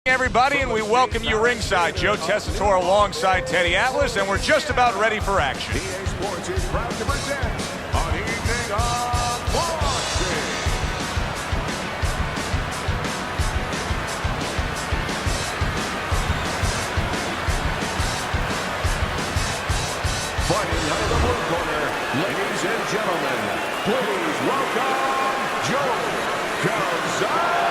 Everybody, and we welcome you ringside. Joe Tessitore alongside Teddy Atlas, and we're just about ready for action. EA Sports is proud to present an evening of boxing. Fighting out of the blue corner, ladies and gentlemen, please welcome Joe Golzage.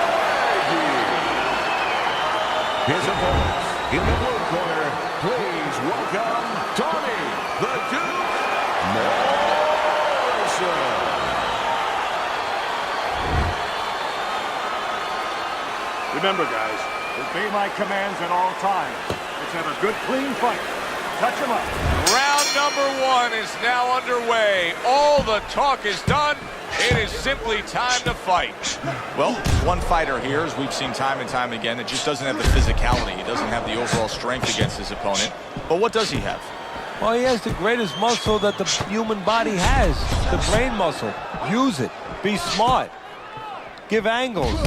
His opponents in the blue corner, please welcome Tomi, the Duke Morison. Remember, guys, obey my commands at all times. Let's have a good, clean fight. Touch him up. Round number one is now underway. All the talk is done. It is simply time to fight. Well, one fighter here, as we've seen time and time again, that just doesn't have the physicality. He doesn't have the overall strength against his opponent. But what does he have? Well, he has the greatest muscle that the human body has, the brain muscle. Use it. Be smart. Give angles.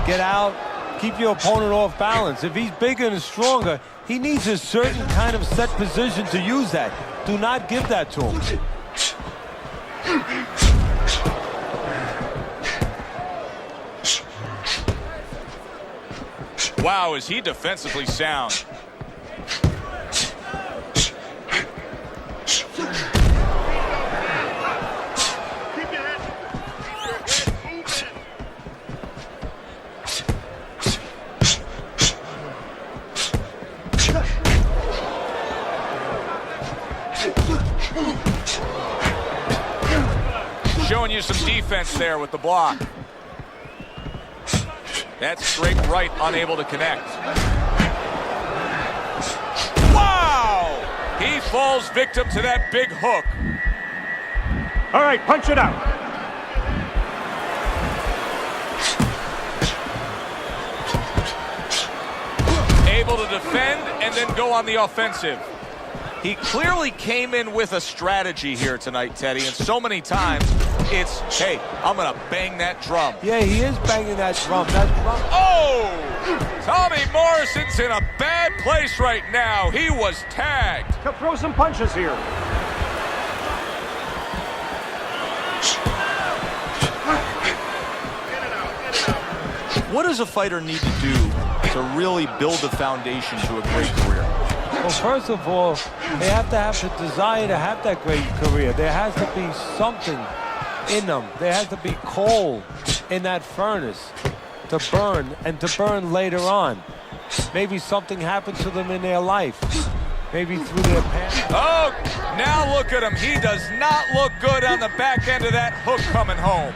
Get out. Keep your opponent off balance. If he's bigger and stronger, he needs a certain kind of set position to use that. Do not give that to him. Wow, is he defensively sound. Showing you some defense there with the block. That's straight right, unable to connect. Wow! He falls victim to that big hook. All right, punch it out. Able to defend and then go on the offensive. He clearly came in with a strategy here tonight, Teddy, and so many times it's, hey, I'm going to bang that drum. Yeah, he is banging that drum. Oh! Tommy Morrison's in a bad place right now. He was tagged. He'll throw some punches here. What does a fighter need to do to really build the foundation to a great career? Well, first of all, they have to have the desire to have that great career. There has to be something in them. There has to be coal in that furnace to burn, and to burn later on. Maybe something happened to them in their life. Maybe through their past. Oh, now look at him. He does not look good on the back end of that hook coming home.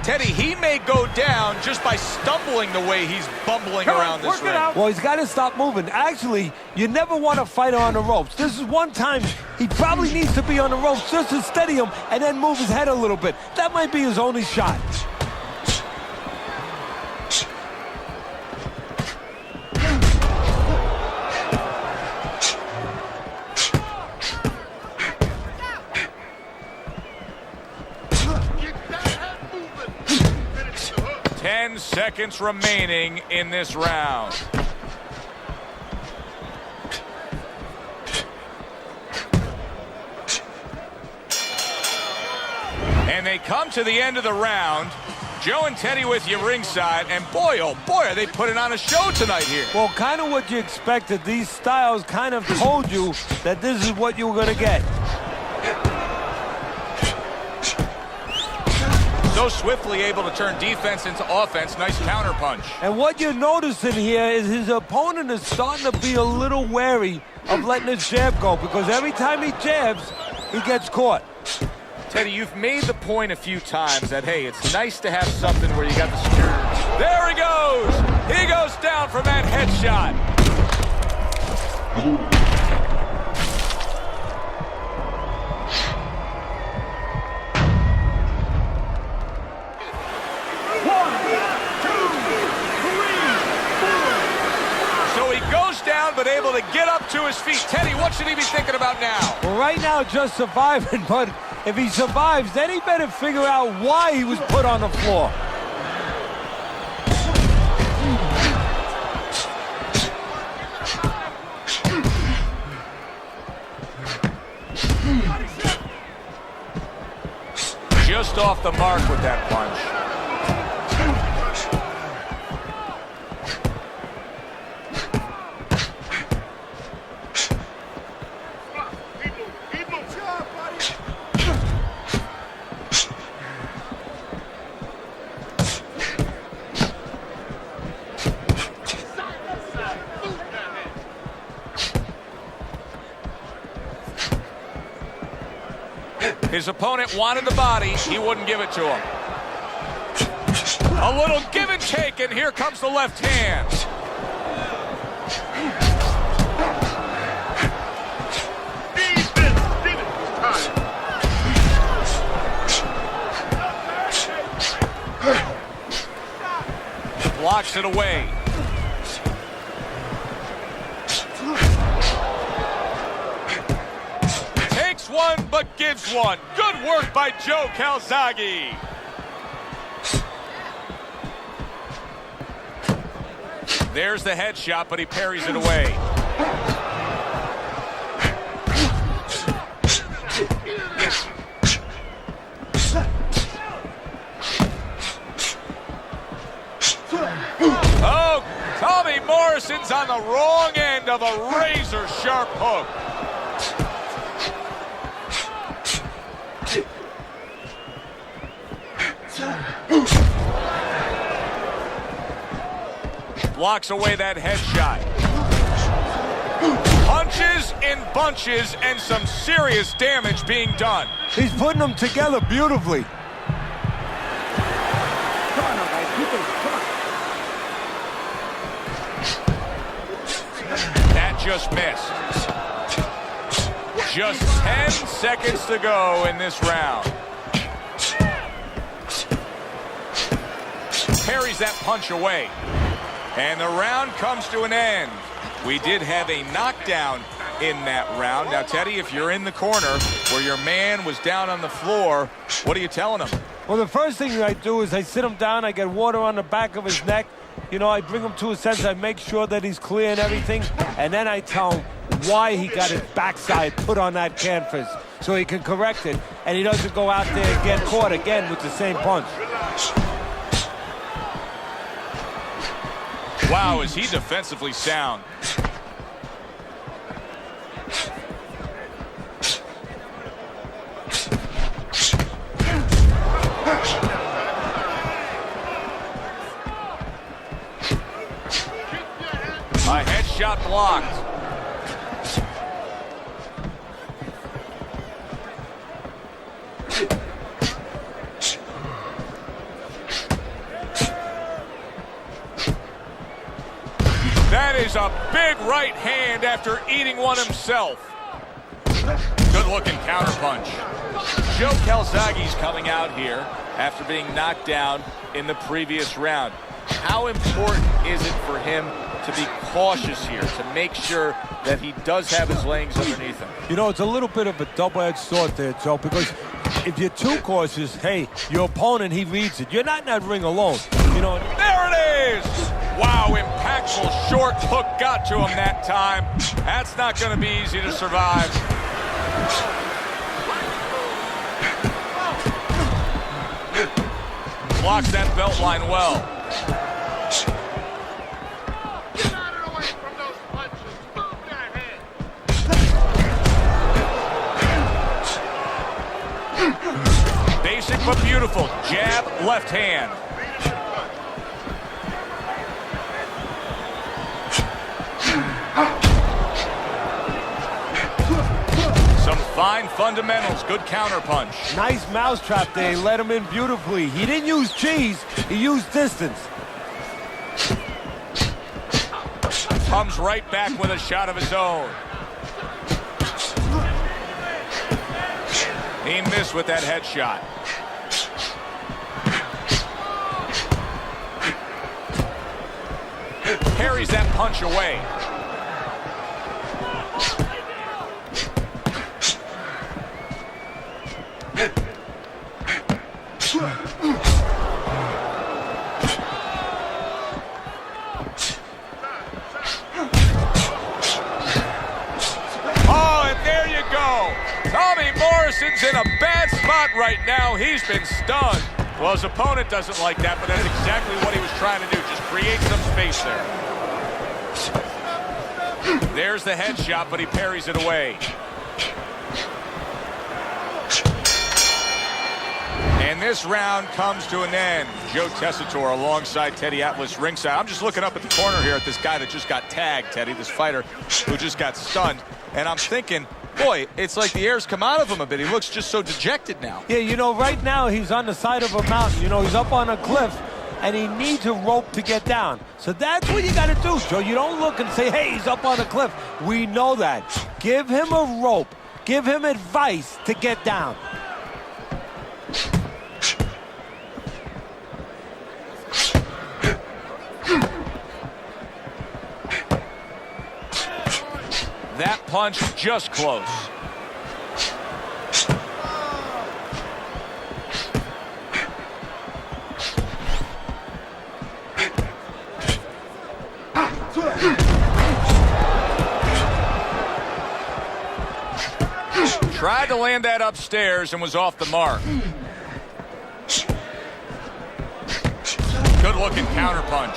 Teddy, he may go down just by stumbling the way he's bumbling around this ring. Well, he's got to stop moving. Actually, you never want to fight on the ropes. This is one time he probably needs to be on the ropes just to steady him and then move his head a little bit. That might be his only shot. Seconds remaining in this round. And they come to the end of the round. Joe and Teddy with you ringside, and boy, oh boy, are they putting on a show tonight here. Well, kind of what you expected. These styles kind of told you that this is what you were going to get. So swiftly able to turn defense into offense. Nice counter punch. And what you're noticing here is his opponent is starting to be a little wary of letting his jab go, because every time he jabs, he gets caught. Teddy, you've made the point a few times that, hey, it's nice to have something where you got the security. There he goes! He goes down from that headshot. But able to get up to his feet. Teddy, what should he be thinking about now? Well, right now, just surviving, but if he survives, then he better figure out why he was put on the floor. just off the mark with that punch. His opponent wanted the body. He wouldn't give it to him. A little give and take, and here comes the left hand. Blocks it away. Takes one, but gives one. Good work by Joe Gholzage. There's the headshot, but he parries it away. Oh, Tomi Morison's on the wrong end of a razor-sharp hook. Blocks away that headshot. Punches in bunches and some serious damage being done. He's putting them together beautifully. Come on now, guys. Keep it. Come on. That just missed. Just 10 seconds to go in this round. Parries that punch away. And the round comes to an end. We did have a knockdown in that round. Now, Teddy, if you're in the corner where your man was down on the floor, what are you telling him? Well, the first thing I do is I sit him down, I get water on the back of his neck. You know, I bring him to a sense, I make sure that he's clear and everything, and then I tell him why he got his backside put on that canvas so he can correct it, and he doesn't go out there and get caught again with the same punch. Wow, is he defensively sound. A headshot blocked. That is a big right hand after eating one himself. Good-looking counterpunch. Joe Gholzage's coming out here after being knocked down in the previous round. How important is it for him to be cautious here, to make sure that he does have his legs underneath him? You know, it's a little bit of a double-edged sword there, Joe, because if you're too cautious, hey, your opponent, he reads it. You're not in that ring alone. You know. There it is! Wow, impactful short hook got to him that time. That's not going to be easy to survive. Blocks that belt line well. Get out of the way from those punches. Move that head. Basic but beautiful. Jab, left hand. Some fine fundamentals. Good counterpunch. Nice mousetrap there. He let him in beautifully. He didn't use cheese. He used distance. Comes right back with a shot of his own. He missed with that headshot. Carries that punch away. Morison's in a bad spot right now. He's been stunned. Well, his opponent doesn't like that, but that's exactly what he was trying to do. Just create some space there. There's the headshot, but he parries it away. And this round comes to an end. Joe Tessitore alongside Teddy Atlas ringside. I'm just looking up at the corner here at this guy that just got tagged, Teddy, this fighter who just got stunned. And I'm thinking, boy, it's like the air's come out of him a bit. He looks just so dejected now. Yeah, you know, right now he's on the side of a mountain. You know, he's up on a cliff, and he needs a rope to get down. So that's what you got to do, Joe. You don't look and say, hey, he's up on a cliff. We know that. Give him a rope. Give him advice to get down. That punch just close. Tried to land that upstairs and was off the mark. Good looking counter punch.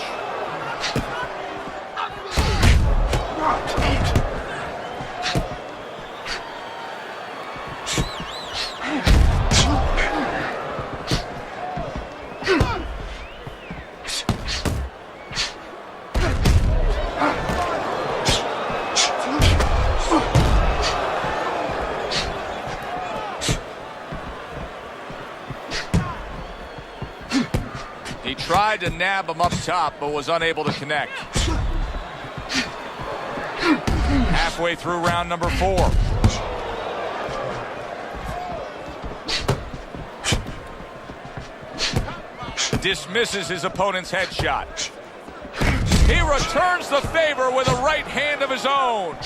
He tried to nab him up top, but was unable to connect. Halfway through round number 4. Dismisses his opponent's headshot. He returns the favor with a right hand of his own.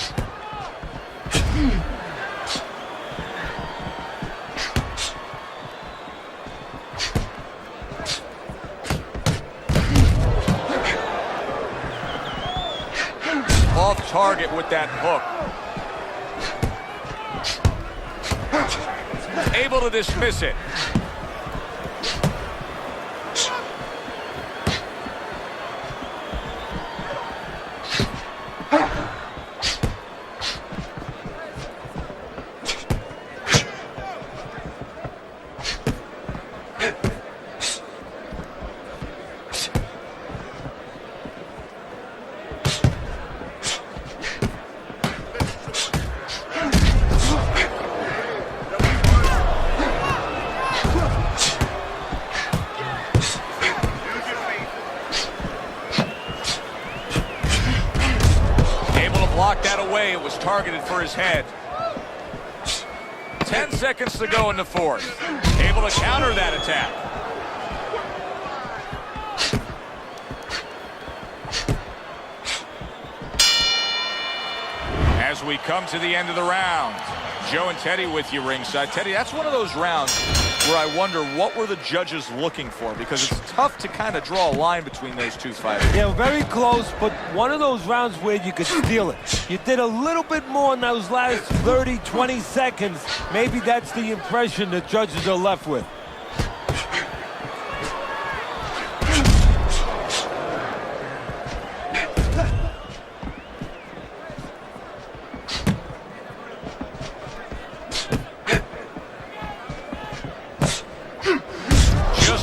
Off target with that hook. Able to dismiss it. Blocked that away. It was targeted for his head. 10 seconds to go in the 4th. Able to counter that attack. As we come to the end of the round, Joe and Teddy with you ringside. Teddy, that's one of those rounds where I wonder what were the judges looking for, because it's tough to kind of draw a line between those two fighters. Yeah, very close, but one of those rounds where you could steal it. You did a little bit more in those last 30, 20 seconds. Maybe that's the impression the judges are left with.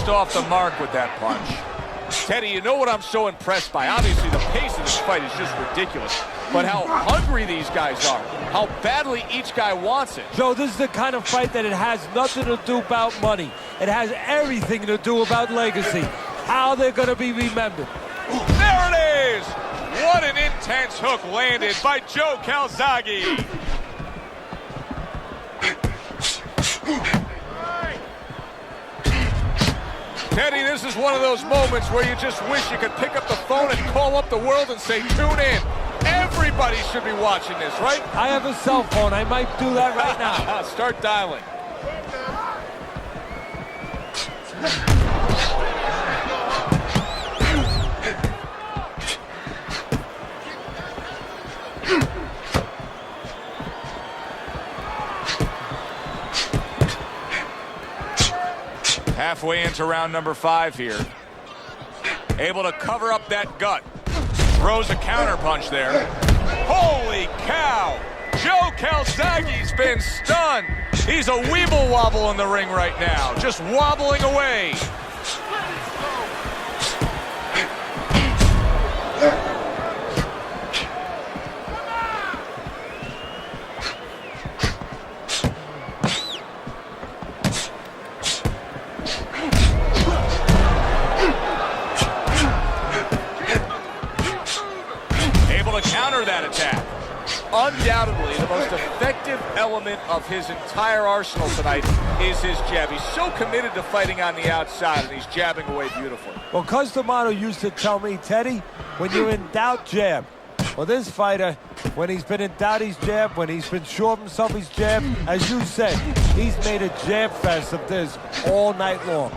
Off the mark with that punch. Teddy, you know what I'm so impressed by? Obviously, the pace of this fight is just ridiculous, but how hungry these guys are, how badly each guy wants it. Joe, this is the kind of fight that it has nothing to do about money. It has everything to do about legacy, how they're going to be remembered. There it is! What an intense hook landed by Joe Gольzage. Teddy, this is one of those moments where you just wish you could pick up the phone and call up the world and say, tune in. Everybody should be watching this, right? I have a cell phone. I might do that right now. Start dialing. Halfway into round number 5 here. Able to cover up that gut. Throws a counter punch there. Holy cow! Joe Gholzage's been stunned. He's a weeble wobble in the ring right now, just wobbling away. Able to counter that attack. Undoubtedly, the most effective element of his entire arsenal tonight is his jab. He's so committed to fighting on the outside, and he's jabbing away beautifully. Well, Customato used to tell me, Teddy, when you're in doubt, jab. Well, this fighter, when he's been in doubt, he's jab. When he's been sure of himself, he's jab. As you said, he's made a jab fest of this all night long.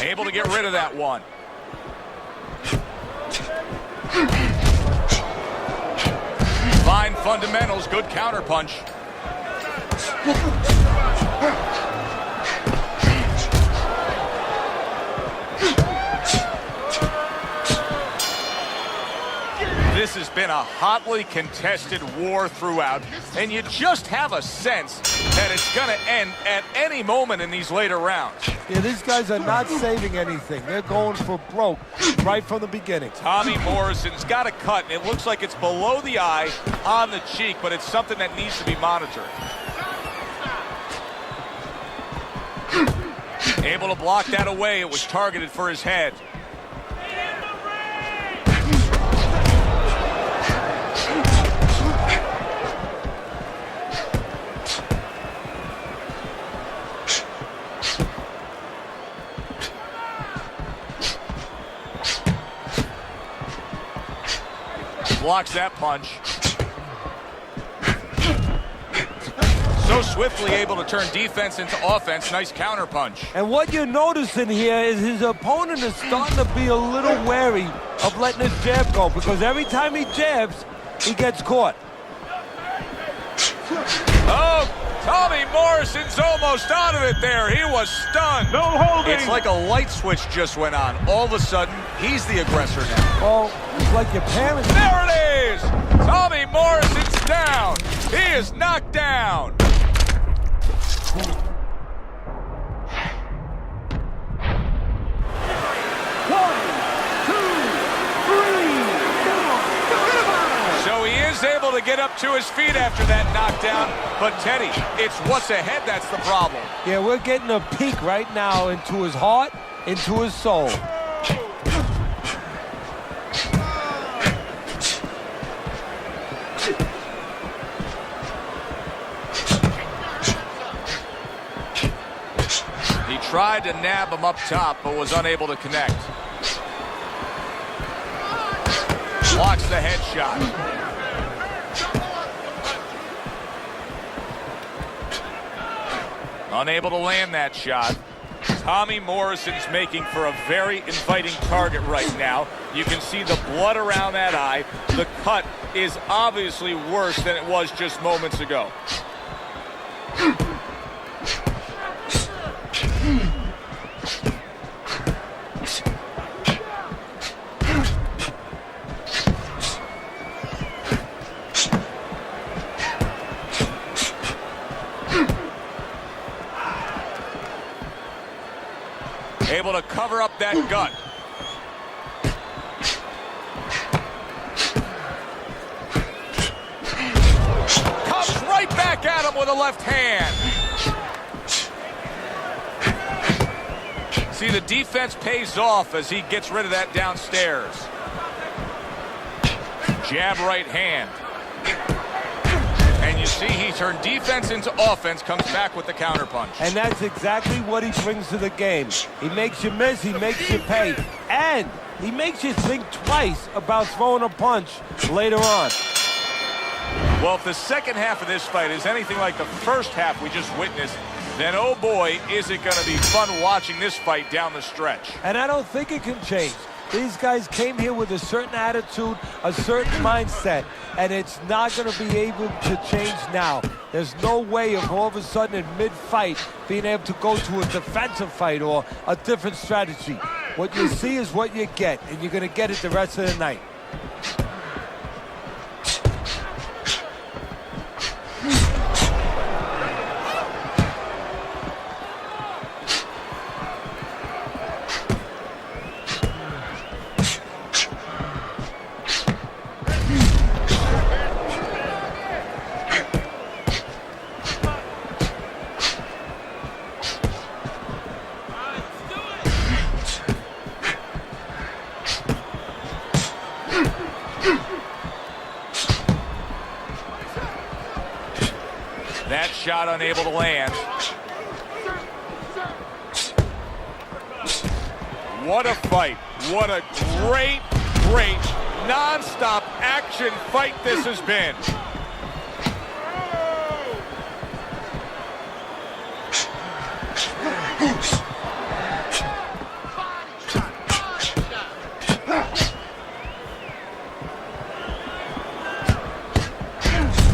Able to get rid of that one. Fine fundamentals, good counter punch. This has been a hotly contested war throughout, and you just have a sense that it's going to end at any moment in these later rounds. Yeah, these guys are not saving anything. They're going for broke right from the beginning. Tommy Morison's got a cut, and it looks like it's below the eye on the cheek, but it's something that needs to be monitored. Able to block that away. It was targeted for his head. Blocks that punch. So swiftly able to turn defense into offense. Nice counter punch. And what you're noticing here is his opponent is starting to be a little wary of letting his jab go, because every time he jabs, he gets caught. Oh, Tommy Morison's almost out of it there. He was stunned. No holding. It's like a light switch just went on. All of a sudden, he's the aggressor now. Well, it's like your parents. There it is! Tommy Morison's down. He is knocked down. So he is able to get up to his feet after that knockdown. But Teddy, it's what's ahead that's the problem. Yeah, we're getting a peek right now into his heart, into his soul. He tried to nab him up top, but was unable to connect. Blocks the headshot. Unable to land that shot. Tommy Morison's making for a very inviting target right now. You can see the blood around that eye. The cut is obviously worse than it was just moments ago. Able to cover up that gut. Comes right back at him with a left hand. See, the defense pays off as he gets rid of that downstairs. Jab right hand. And you see he turned defense into offense, comes back with the counter punch. And that's exactly what he brings to the game. He makes you miss, he makes you pay, and he makes you think twice about throwing a punch later on. Well, if the second half of this fight is anything like the first half we just witnessed, then oh boy, is it going to be fun watching this fight down the stretch. And I don't think it can change. These guys came here with a certain attitude, a certain mindset, and it's not going to be able to change now. There's no way of all of a sudden in mid-fight being able to go to a defensive fight or a different strategy. What you see is what you get, and you're going to get it the rest of the night. That shot unable to land. What a fight. What a great, great, non-stop action fight this has been.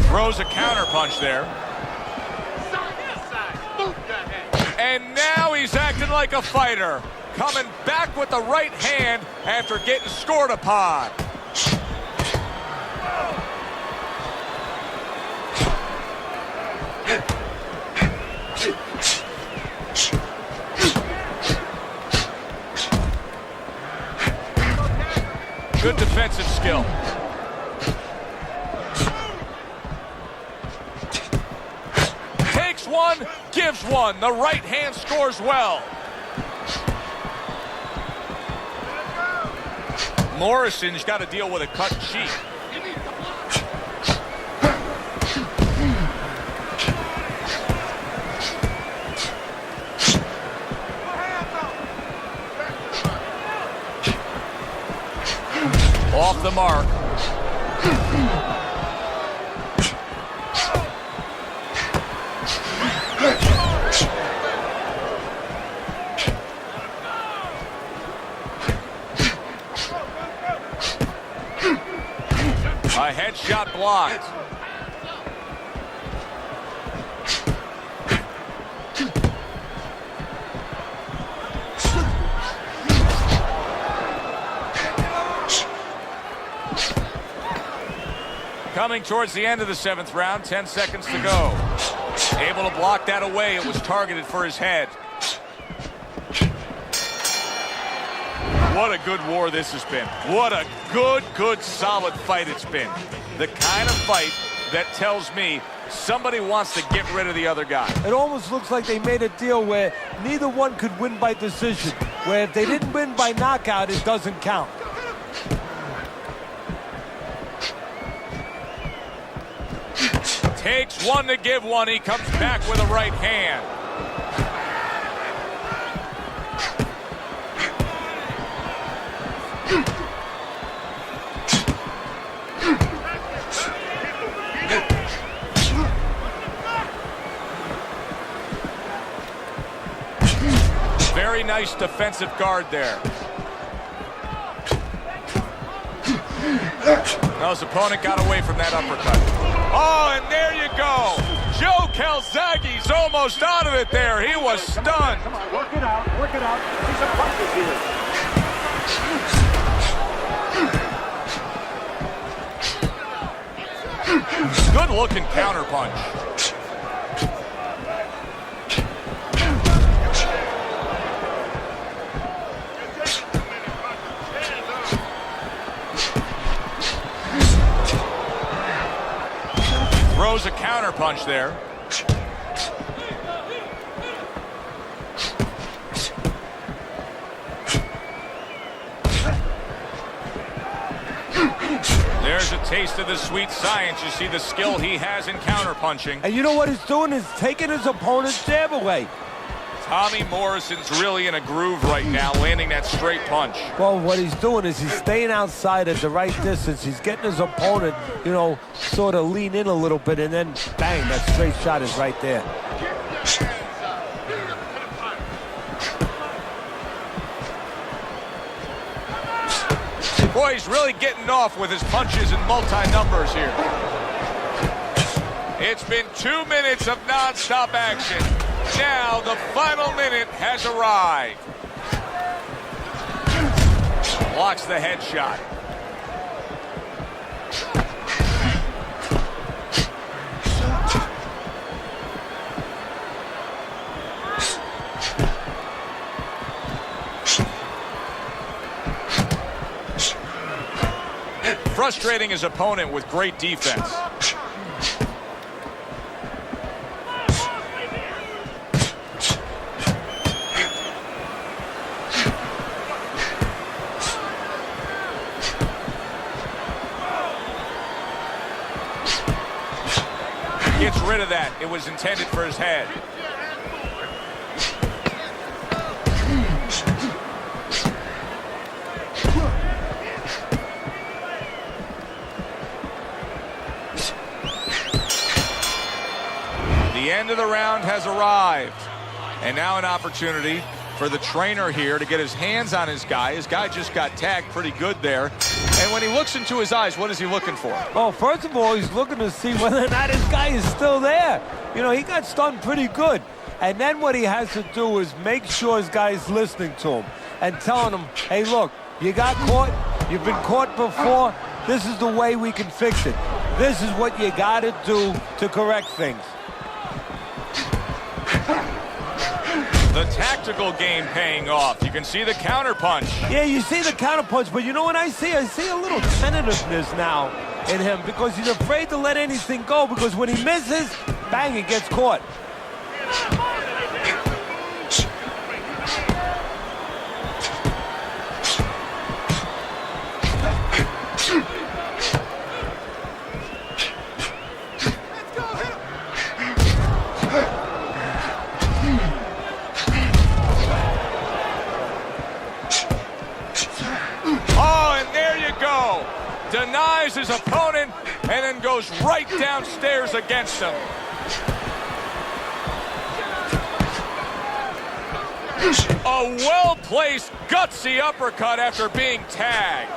Throws a counter punch there. And now he's acting like a fighter. Coming back with the right hand after getting scored upon. Good defensive skill. Takes one, gives one. The right hand scores well. Morison's got to deal with a cut cheek. Off the mark. A headshot blocked. Coming towards the end of the 7th round, 10 seconds to go. Able to block that away. It was targeted for his head. What a good war this has been. What a good, solid fight it's been. The kind of fight that tells me somebody wants to get rid of the other guy. It almost looks like they made a deal where neither one could win by decision, where if they didn't win by knockout, it doesn't count. Takes one to give one. He comes back with a right hand. Very nice defensive guard there. Now his opponent got away from that uppercut. Oh, and there you go. Joe Gholzage's almost out of it there. He was stunned. Come on, work it out, work it out. He's a punches here. Good looking counter punch. Throws a counter punch there. There's a taste of the sweet science. You see the skill he has in counter punching. And you know what he's doing is taking his opponent's jab away. Tommy Morison's really in a groove right now, landing that straight punch. Well, what he's doing is he's staying outside at the right distance. He's getting his opponent, you know, sort of lean in a little bit, and then bang, that straight shot is right there. Boy, he's really getting off with his punches and multi-numbers here. It's been 2 minutes of non-stop action. Now the final minute has arrived. Blocks the headshot. Frustrating his opponent with great defense. Gets rid of that. It was intended for his head. The end of the round has arrived. And now an opportunity for the trainer here to get his hands on his guy. His guy just got tagged pretty good there. And when he looks into his eyes, what is he looking for? Well, first of all, he's looking to see whether or not his guy is still there. You know, he got stunned pretty good. And then what he has to do is make sure his guy is listening to him and telling him, hey, look, you got caught. You've been caught before. This is the way we can fix it. This is what you got to do to correct things. The tactical game paying off. You can see the counterpunch. Yeah, you see the counterpunch, but you know what I see? I see a little tentativeness now in him because he's afraid to let anything go because when he misses, bang, he gets caught. Denies his opponent and then goes right downstairs against him. A well-placed, gutsy uppercut after being tagged.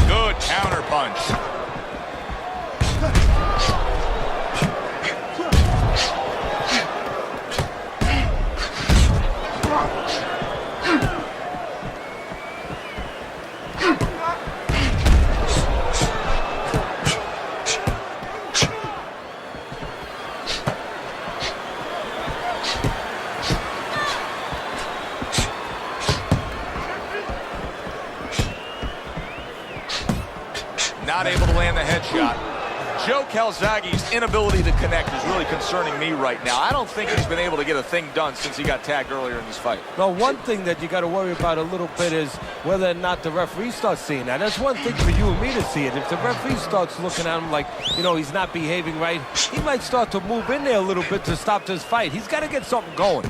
Good counterpunch. Not able to land the headshot. Joe Gholzage's inability to connect is really concerning me right now. I don't think he's been able to get a thing done since he got tagged earlier in this fight. Well, one thing that you got to worry about a little bit is whether or not the referee starts seeing that. That's one thing for you and me to see it. If the referee starts looking at him like, you know, he's not behaving right, he might start to move in there a little bit to stop this fight. He's got to get something going.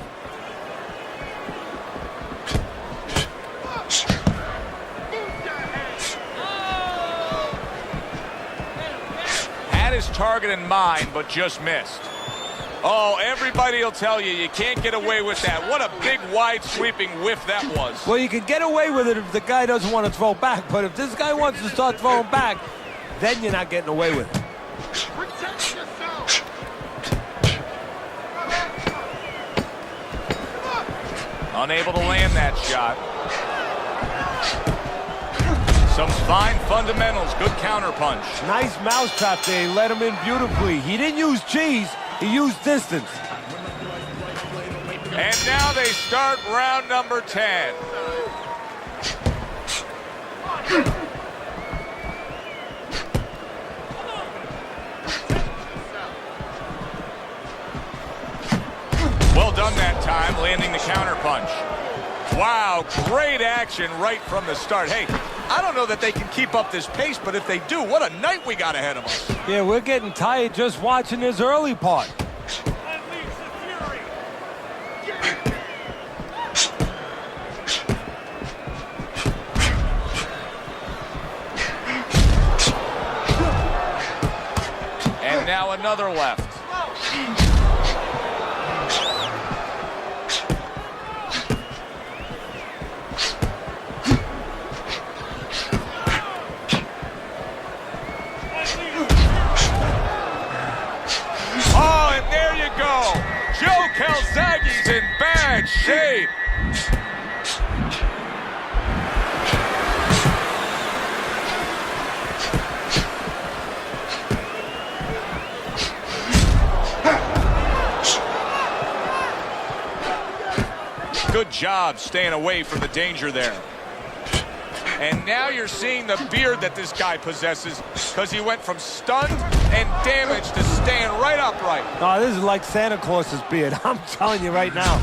His target in mind, but just missed. Oh, everybody will tell you, you can't get away with that. What a big, wide, sweeping whiff that was. Well, you can get away with it if the guy doesn't want to throw back, but if this guy wants to start throwing back, then you're not getting away with it. Protect yourself. Unable to land that shot. Some fine fundamentals, good counterpunch. Nice mousetrap there. He let him in beautifully. He didn't use cheese, he used distance. And now they start round number 10. Well done that time, landing the counterpunch. Wow, great action right from the start. Hey, I don't know that they can keep up this pace, but if they do, what a night we got ahead of us. Yeah, we're getting tired just watching this early part. Now another left. Oh, and there you go. Joe Golzage's in bad shape. Good job staying away from the danger there. And now you're seeing the beard that this guy possesses, because he went from stunned and damaged to staying right upright. Oh, this is like Santa Claus's beard. I'm telling you right now.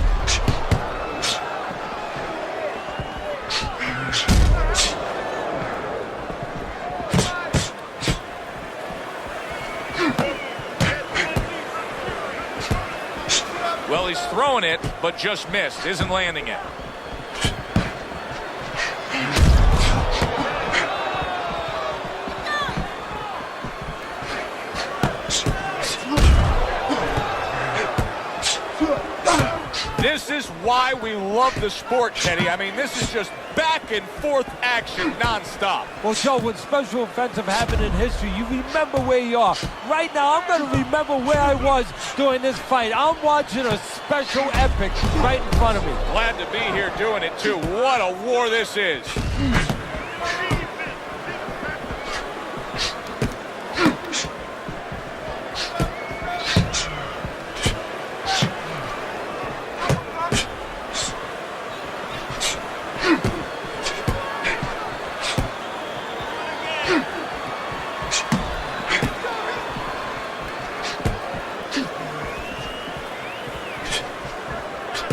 Well, he's throwing it, but just missed. Isn't landing it. This is why we love the sport, Teddy. I mean, this is just back and forth action nonstop. Well, Joe, when special events have happened in history, you remember where you are. Right now, I'm going to remember where I was during this fight. I'm watching a special epic right in front of me. Glad to be here doing it, too. What a war this is.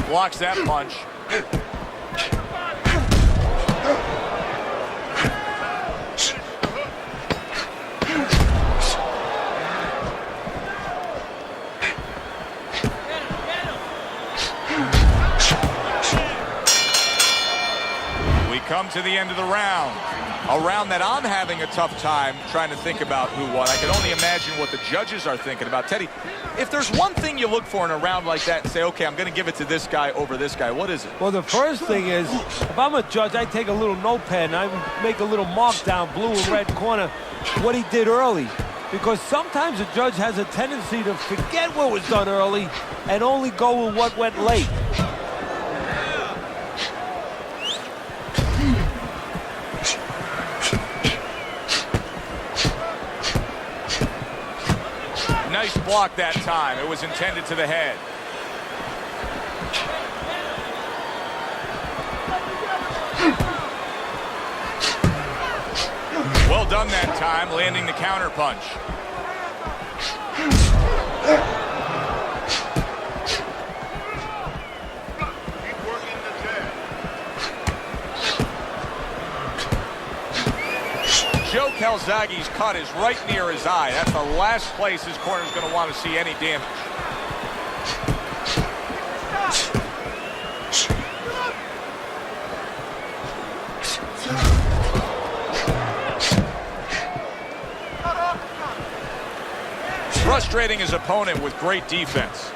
Blocks that punch. We come to the end of the round. A round that I'm having a tough time trying to think about who won. I can only imagine what the judges are thinking about. Teddy, if there's one thing you look for in a round like that and say, okay, I'm going to give it to this guy over this guy, what is it? Well, the first thing is, if I'm a judge, I take a little notepad and I make a little mark down blue and red corner what he did early. Because sometimes a judge has a tendency to forget what was done early and only go with what went late. Nice block that time. It was intended to the head. Well done that time, landing the counter punch. Keep working the jab. Joe Golzage's cut is right near his eye. That's the last place his corner's going to want to see any damage. Frustrating his opponent with great defense.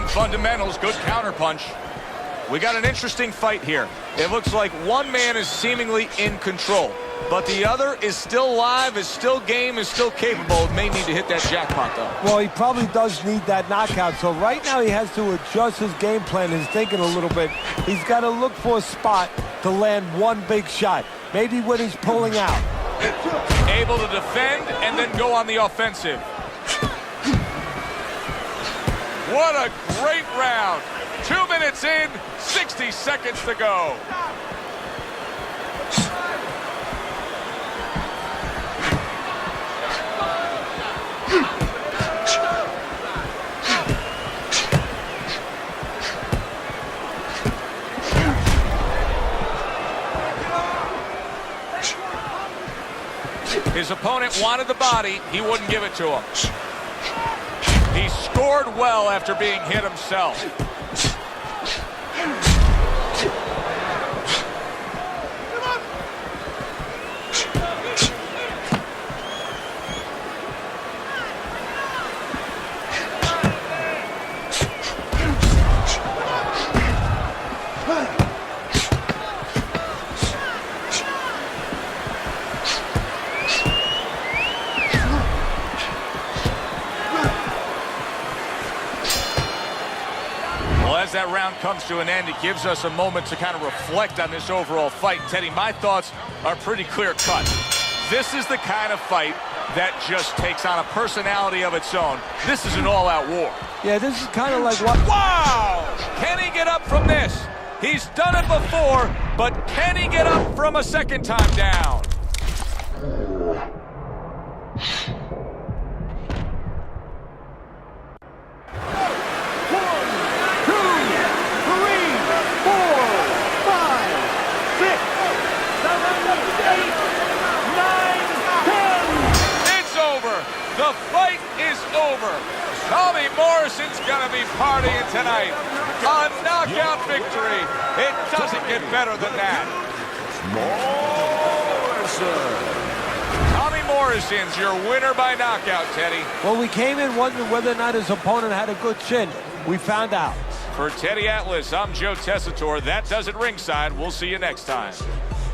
Fundamentals, good counterpunch. We got an interesting fight here. It looks like one man is seemingly in control, but the other is still live, is still game, is still capable. May need to hit that jackpot, though. Well, he probably does need that knockout. So right now he has to adjust his game plan, his thinking a little bit. He's got to look for a spot to land one big shot. Maybe when he's pulling out. Able to defend and then go on the offensive. What a great round. 2 minutes in, 60 seconds to go. His opponent wanted the body. He wouldn't give it to him. He scored. scored well after being hit himself. As that round comes to an end, it gives us a moment to kind of reflect on this overall fight. Teddy, my thoughts are pretty clear-cut. This is the kind of fight that just takes on a personality of its own. This is an all-out war. Yeah, this is kind of like what... Wow! Can he get up from this? He's done it before, but can he get up from a second time down? The fight is over. Tommy Morison's gonna be partying tonight. A knockout victory. It doesn't get better than that. Morrison. Tommy Morison's your winner by knockout, Teddy. Well, we came in wondering whether or not his opponent had a good chin. We found out. For Teddy Atlas, I'm Joe Tessitore. That does it ringside. We'll see you next time.